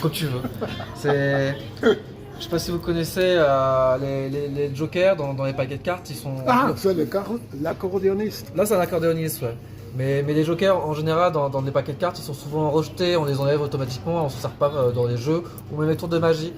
Comme tu veux. C'est... Je sais pas si vous connaissez les jokers dans les paquets de cartes, ils sont... Ah, c'est l'accordéoniste. Là c'est un accordéoniste, ouais. Mais les jokers en général dans des paquets de cartes, ils sont souvent rejetés, on les enlève automatiquement, on s'en sert pas dans les jeux ou même les tours de magie.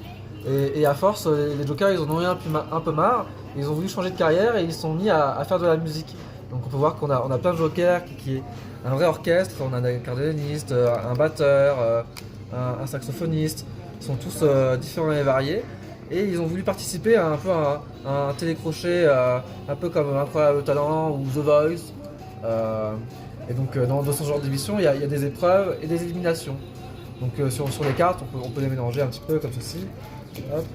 Et à force, les jokers ils en ont eu un peu marre, ils ont voulu changer de carrière et ils se sont mis à faire de la musique. Donc on peut voir qu'on a plein de jokers qui est un vrai orchestre, on a un accordéoniste, un batteur, un saxophoniste, ils sont tous différents et variés. Et ils ont voulu participer à un peu à un télécrochet, un peu comme Incroyable Talent ou The Voice. Et donc dans ce genre d'émission, il y a des épreuves et des éliminations. Donc sur les cartes, on peut les mélanger un petit peu comme ceci. Hop.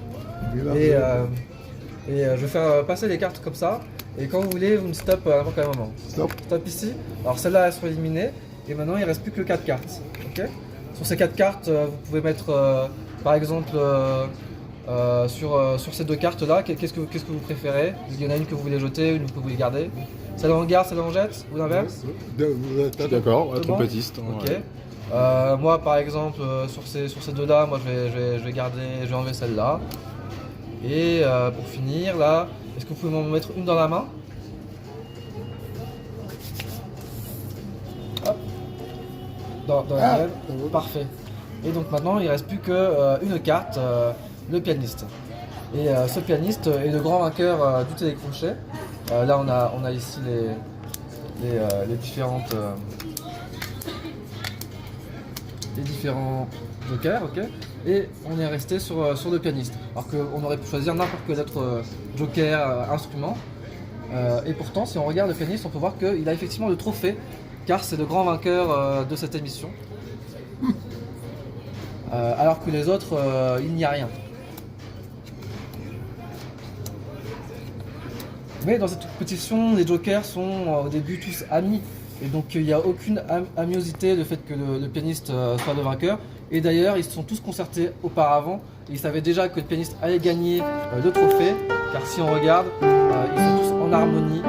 Je vais faire passer les cartes comme ça. Et quand vous voulez, vous me stop à n'importe quel moment. Stop. Stop ici. Alors celles-là, elles sont éliminées. Et maintenant, il ne reste plus que 4 cartes. Okay, sur ces 4 cartes, vous pouvez mettre par exemple sur ces 2 cartes-là, qu'est-ce que vous préférez? Il y en a une que vous voulez jeter, une que vous voulez garder. Celle-là on garde, celle-là on jette, ou l'inverse? D'accord, C'est bon trompettiste. Ok. Ouais. Moi par exemple, sur ces deux-là, moi je vais garder, je vais enlever celle-là. Et pour finir, là, est-ce que vous pouvez m'en mettre une dans la main? Hop. Dans la mienne. Parfait. Et donc maintenant, il ne reste plus qu'une carte, le pianiste. Et ce pianiste est le grand vainqueur du télécrochet. Là, on a ici les différentes... les différents jokers, ok. Et on est resté sur le pianiste. Alors qu'on aurait pu choisir n'importe quel autre joker, instrument. Et pourtant, si on regarde le pianiste, on peut voir qu'il a effectivement le trophée, car c'est le grand vainqueur de cette émission. Alors que les autres, il n'y a rien. Mais dans cette compétition, les jokers sont au début tous amis. Et donc il n'y a aucune amiosité le fait que le pianiste soit le vainqueur. Et d'ailleurs, ils se sont tous concertés auparavant. Et ils savaient déjà que le pianiste allait gagner le trophée. Car si on regarde, ils sont tous en harmonie.